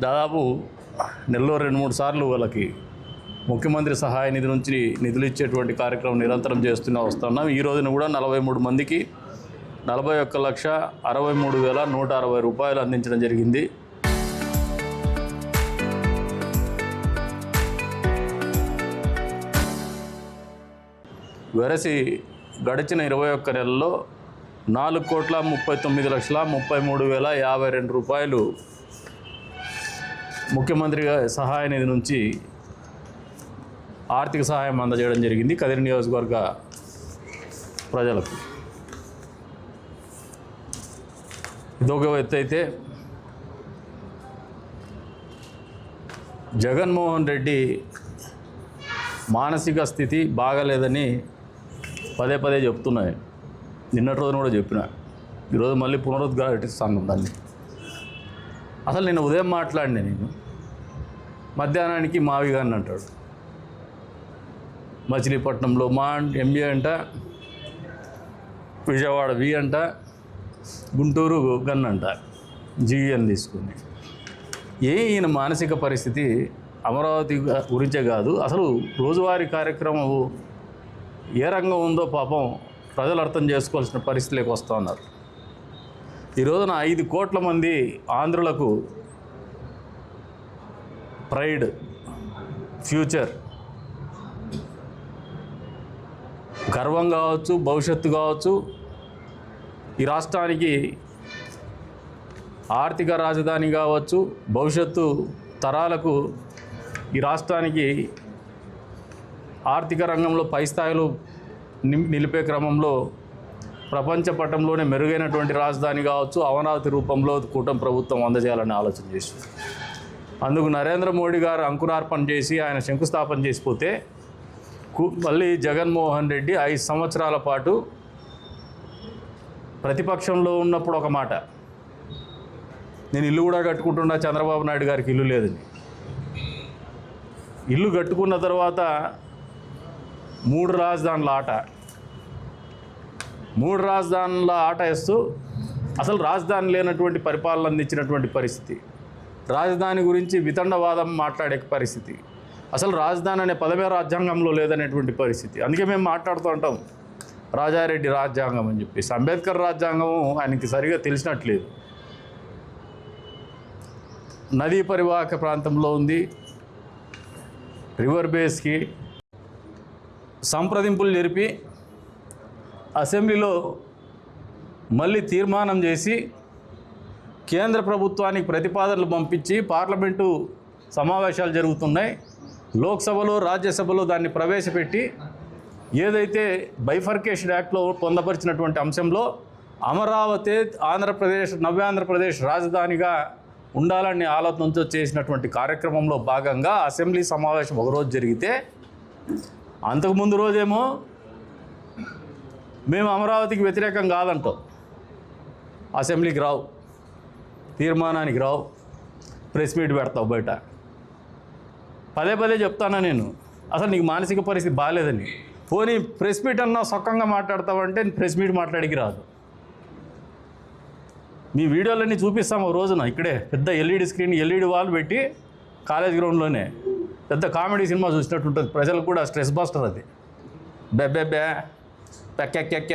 దాదాపు నెలలో 2-3 సార్లు వాళ్ళకి ముఖ్యమంత్రి సహాయ నిధి నుంచి నిధులు ఇచ్చేటువంటి కార్యక్రమం నిరంతరం వస్తున్నాం. ఈ రోజున కూడా 43 మందికి 41,63,160 రూపాయలు అందించడం జరిగింది. వెరసి గడిచిన 21 నెలల్లో 4,39,33,052 రూపాయలు ముఖ్యమంత్రి సహాయ నిధి నుంచి ఆర్థిక సహాయం అందజేయడం జరిగింది కదిరి నియోజకవర్గ ప్రజలకు. ఇదొక ఎత్తు అయితే, జగన్మోహన్ రెడ్డి మానసిక స్థితి బాగలేదని పదే పదే చెప్తున్నాయి. నిన్నటి రోజున కూడా చెప్పిన, ఈరోజు మళ్ళీ పునరుద్ఘాటిస్తాను దాన్ని. అసలు నేను ఉదయం మాట్లాడినా, నేను మధ్యాహ్నానికి మావి గారిని అంటాడు. మచిలీపట్నంలో మా ఎంఏ అంట, విజయవాడ వి అంట, గుంటూరు గన్ అంట, జీఎన్ తీసుకుని. ఈయన మానసిక పరిస్థితి అమరావతి గురించే కాదు, అసలు రోజువారీ కార్యక్రమం ఏ రంగం ఉందో పాపం ప్రజలు అర్థం చేసుకోవాల్సిన పరిస్థితిలోకి వస్తూ ఉన్నారు. ఈ రోజున 5 కోట్ల మంది ఆంధ్రులకు ప్రైడ్, ఫ్యూచర్, గర్వం కావచ్చు, భవిష్యత్తు కావచ్చు, ఈ రాష్ట్రానికి ఆర్థిక రాజధాని కావచ్చు, భవిష్యత్తు తరాలకు ఈ రాష్ట్రానికి ఆర్థిక రంగంలో పై స్థాయిలో నిలిపే క్రమంలో ప్రపంచ పటంలోనే మెరుగైనటువంటి రాజధాని కావచ్చు, అమరావతి రూపంలో కూటమి ప్రభుత్వం అందజేయాలని ఆలోచన చేసింది. అందుకు నరేంద్ర మోడీ గారు అంకురార్పణ చేసి ఆయన శంకుస్థాపన చేసిపోతే మళ్ళీ జగన్మోహన్ రెడ్డి 5 సంవత్సరాల పాటు ప్రతిపక్షంలో ఉన్నప్పుడు ఒక మాట, నేను ఇల్లు కూడా కట్టుకుంటున్నా, చంద్రబాబు నాయుడు గారికి ఇల్లు లేదని. ఇల్లు కట్టుకున్న తర్వాత 3 రాజధానుల ఆట, 3 రాజధానుల ఆట వేస్తూ అసలు రాజధాని లేనటువంటి పరిపాలన అందించినటువంటి పరిస్థితి, రాజధాని గురించి వితండవాదం మాట్లాడే పరిస్థితి, అసలు రాజధాని అనే పదమే రాజ్యాంగంలో లేదనేటువంటి పరిస్థితి. అందుకే మేము మాట్లాడుతూ ఉంటాం రాజారెడ్డి రాజ్యాంగం అని చెప్పేసి. అంబేద్కర్ రాజ్యాంగం ఆయనకి సరిగా తెలిసినట్లేదు. నదీ పరివాహక ప్రాంతంలో ఉంది, రివర్ బేస్కి సంప్రదింపులు జరిపి అసెంబ్లీలో మళ్ళీ తీర్మానం చేసి కేంద్ర ప్రభుత్వానికి ప్రతిపాదనలు పంపించి పార్లమెంటు సమావేశాలు జరుగుతున్నాయి, లోక్సభలో రాజ్యసభలో దాన్ని ప్రవేశపెట్టి ఏదైతే బైఫర్కేషన్ యాక్ట్లో పొందపరిచినటువంటి అంశంలో అమరావతి ఆంధ్రప్రదేశ్, నవ్యాంధ్రప్రదేశ్ రాజధానిగా ఉండాలని ఆలోచనతో చేసినటువంటి కార్యక్రమంలో భాగంగా అసెంబ్లీ సమావేశం ఒకరోజు జరిగితే, అంతకుముందు రోజేమో మేము అమరావతికి వ్యతిరేకం కాదంటాం, అసెంబ్లీకి రావు, తీర్మానానికి రావు, ప్రెస్ మీట్ పెడతావు బయట. పదే పదే చెప్తానా నేను, అసలు నీకు మానసిక పరిస్థితి బాగాలేదని. పోనీ ప్రెస్ మీట్ అన్నా సొక్కంగా మాట్లాడతావంటే ప్రెస్ మీట్ మాట్లాడికి రాదు. మీ వీడియోలన్నీ చూపిస్తాము ఓ రోజున, ఇక్కడే పెద్ద ఎల్ఈడి స్క్రీన్, ఎల్ఈడి వాల్ పెట్టి కాలేజ్ గ్రౌండ్లోనే పెద్ద కామెడీ సినిమా చూసినట్టు ఉంటుంది. ప్రజలకు కూడా స్ట్రెస్ బస్టర్ అది. బెబ్బెబ్బే పెక్కెక్కెక్క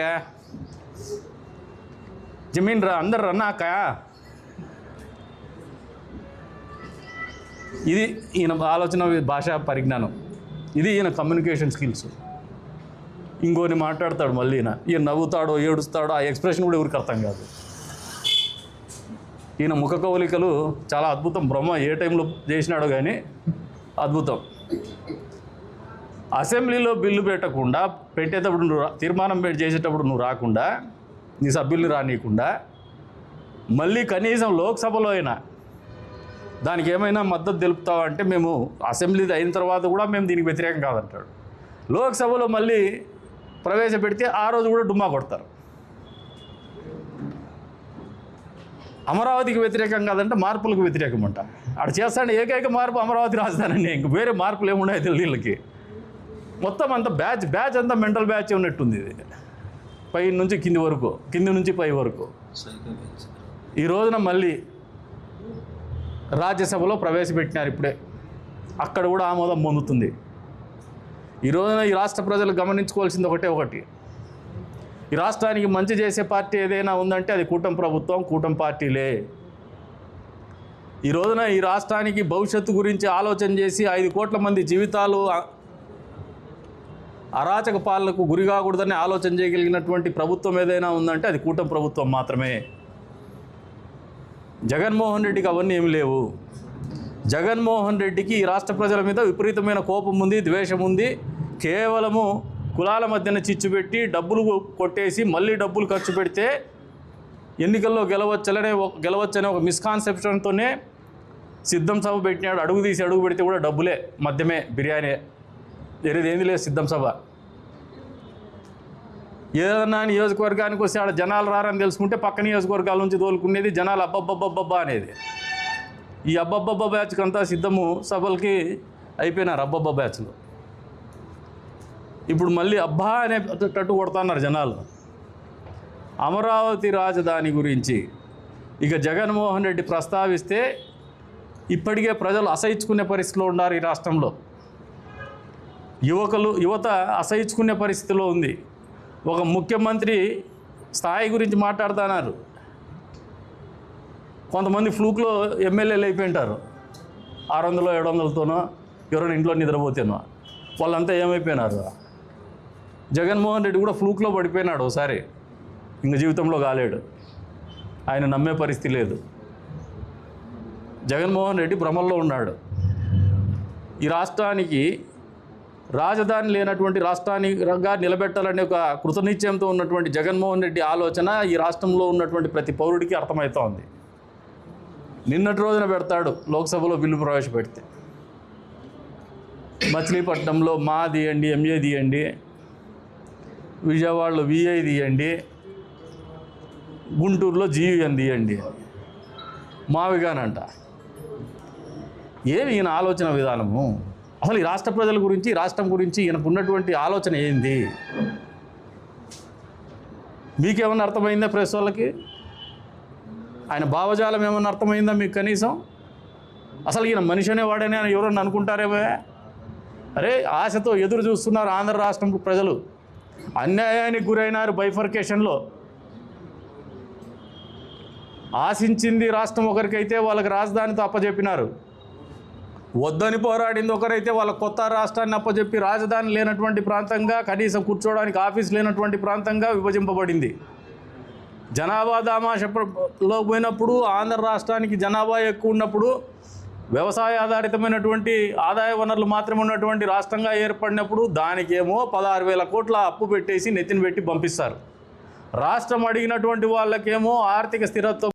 జమీన్ రా అందరు రన్నాక. ఇది ఈయన ఆలోచన, భాషా పరిజ్ఞానం, ఇది ఈయన కమ్యూనికేషన్ స్కిల్స్. ఇంకోని మాట్లాడతాడు మళ్ళీ ఈయన నవ్వుతాడో ఏడుస్తాడో ఆ ఎక్స్ప్రెషన్ కూడా ఎవరికి అర్థం కాదు. ఈయన ముఖ కవలికలు చాలా అద్భుతం. బ్రహ్మ ఏ టైంలో చేసినాడో కానీ అద్భుతం. అసెంబ్లీలో బిల్లు పెట్టకుండా, పెట్టేటప్పుడు నువ్వు తీర్మానం చేసేటప్పుడు నువ్వు రాకుండా, నీ సభ్యుల్ని రానియకుండా, మళ్ళీ కనీసం లోక్సభలో అయినా దానికి ఏమైనా మద్దతు తెలుపుతావా అంటే మేము అసెంబ్లీ అయిన తర్వాత కూడా మేము దీనికి వ్యతిరేకం కాదంటాడు. లోక్సభలో మళ్ళీ ప్రవేశపెడితే ఆ రోజు కూడా డుమ్మా కొడతారు. అమరావతికి వ్యతిరేకం కాదంటే మార్పులకు వ్యతిరేకం అంట. అక్కడ చేస్తాడు ఏకైక మార్పు అమరావతి రాజధాని. ఇంక వేరే మార్పులు ఏమున్నాయో తెలియదు వీళ్ళకి. మొత్తం అంత బ్యాచ్ అంతా మెంటల్ బ్యాచ్ ఉన్నట్టుంది ఇది, పై నుంచి కింది వరకు, కింది నుంచి పై వరకు. ఈ రోజున మళ్ళీ రాజ్యసభలో ప్రవేశపెట్టినారు ఇప్పుడే. అక్కడ కూడా ఆమోదం పొందుతుంది. ఈ రోజున ఈ రాష్ట్ర ప్రజలు గమనించుకోవాల్సింది ఒకటి, ఈ రాష్ట్రానికి మంచి చేసే పార్టీ ఏదైనా ఉందంటే అది కూటమి ప్రభుత్వం, కూటమి పార్టీలే. ఈ రోజున ఈ రాష్ట్రానికి భవిష్యత్తు గురించి ఆలోచన చేసి 5 కోట్ల మంది జీవితాలు అరాచక పాలనకు గురి కాకూడదని ఆలోచన చేయగలిగినటువంటి ప్రభుత్వం ఏదైనా ఉందంటే అది కూటమి ప్రభుత్వం మాత్రమే. జగన్మోహన్ రెడ్డికి అవన్నీ ఏమి లేవు. జగన్మోహన్ రెడ్డికి ఈ రాష్ట్ర ప్రజల మీద విపరీతమైన కోపం ఉంది, ద్వేషం ఉంది. కేవలము కులాల మధ్యన చిచ్చు పెట్టి డబ్బులు కొట్టేసి మళ్ళీ డబ్బులు ఖర్చు పెడితే ఎన్నికల్లో గెలవచ్చనే ఒక మిస్కాన్సెప్షన్తోనే సిద్ధం సభ పెట్టినాడు. అడుగు తీసి అడుగు పెడితే కూడా డబ్బులే, మద్యమే, బిర్యానీ, ఏది లేదు సిద్ధం సభ. ఏదన్నా నియోజకవర్గానికి వస్తే ఆడ జనాలు రారని తెలుసుకుంటే పక్క నియోజకవర్గాల నుంచి తోలుకునేది జనాలు అబ్బబ్బబ్బబ్బా అనేది. ఈ అబ్బబ్బబ్బ బ్యాచ్కి అంతా సిద్ధము సభలకి అయిపోయినారు. అబ్బబ్బ బ్యాచ్లు ఇప్పుడు మళ్ళీ అబ్బా అనే టట్టు కొడుతున్నారు జనాలు. అమరావతి రాజధాని గురించి ఇక జగన్మోహన్ రెడ్డి ప్రస్తావిస్తే ఇప్పటికే ప్రజలు అసహించుకునే పరిస్థితిలో ఉన్నారు. ఈ రాష్ట్రంలో యువత అసహించుకునే పరిస్థితిలో ఉంది. ఒక ముఖ్యమంత్రి స్థాయి గురించి మాట్లాడుతున్నారు. కొంతమంది ఫ్లూక్లో ఎమ్మెల్యేలు అయిపోయింటారు. 600-700తోనో ఎవరైనా ఇంట్లో నిద్రపోతేనో వాళ్ళంతా ఏమైపోయినారు. జగన్మోహన్ రెడ్డి కూడా ఫ్లూక్లో పడిపోయినాడు ఒకసారి, ఇంక జీవితంలో కాలేడు. ఆయన నమ్మే పరిస్థితి లేదు. జగన్మోహన్ రెడ్డి భ్రమల్లో ఉన్నాడు. ఈ రాష్ట్రానికి రాజధాని లేనటువంటి రాష్ట్రానిగా నిలబెట్టాలనే ఒక కృతనిశ్చయంతో ఉన్నటువంటి జగన్మోహన్ రెడ్డి ఆలోచన ఈ రాష్ట్రంలో ఉన్నటువంటి ప్రతి పౌరుడికి అర్థమవుతోంది. నిన్నటి రోజున పెడతాడు లోక్సభలో బిల్లు ప్రవేశపెడితే, మచిలీపట్నంలో మా తీయండి, ఎంఏ తీయండి, విజయవాడలో విఐ తీయండి, గుంటూరులో జీయూఎన్ తీయండి, మావిగానంట. ఏమి ఈయన ఆలోచన విధానము? అసలు ఈ రాష్ట్ర ప్రజల గురించి, రాష్ట్రం గురించి ఈయనకు ఉన్నటువంటి ఆలోచన ఏంది? మీకేమన్నా అర్థమైందా? ప్రెస్ వాళ్ళకి ఆయన భావజాలం ఏమన్నా అర్థమైందా మీకు కనీసం? అసలు ఈయన మనిషి అనేవాడని ఆయన ఎవరన్నా అనుకుంటారేమో. అరే, ఆశతో ఎదురు చూస్తున్నారు ఆంధ్ర రాష్ట్రం ప్రజలు. అన్యాయానికి గురైనారు బైఫర్కేషన్లో. ఆశించింది రాష్ట్రం ఒకరికైతే వాళ్ళకి రాజధానితో అప్పచెప్పినారు. వద్దని పోరాడింది ఒకరైతే వాళ్ళ కొత్త రాష్ట్రాన్ని అప్పచెప్పి రాజధాని లేనటువంటి ప్రాంతంగా, కనీసం కూర్చోవడానికి ఆఫీస్ లేనటువంటి ప్రాంతంగా విభజింపబడింది. జనాభా దామాషలో పోయినప్పుడు ఆంధ్ర రాష్ట్రానికి జనాభా ఎక్కువ ఉన్నప్పుడు వ్యవసాయ ఆధారితమైనటువంటి ఆదాయ వనరులు మాత్రమే ఉన్నటువంటి రాష్ట్రంగా ఏర్పడినప్పుడు దానికేమో 16,000 కోట్ల అప్పు పెట్టేసి నెత్తిన పెట్టి పంపిస్తారు. రాష్ట్రం అడిగినటువంటి వాళ్ళకేమో ఆర్థిక స్థిరత్వం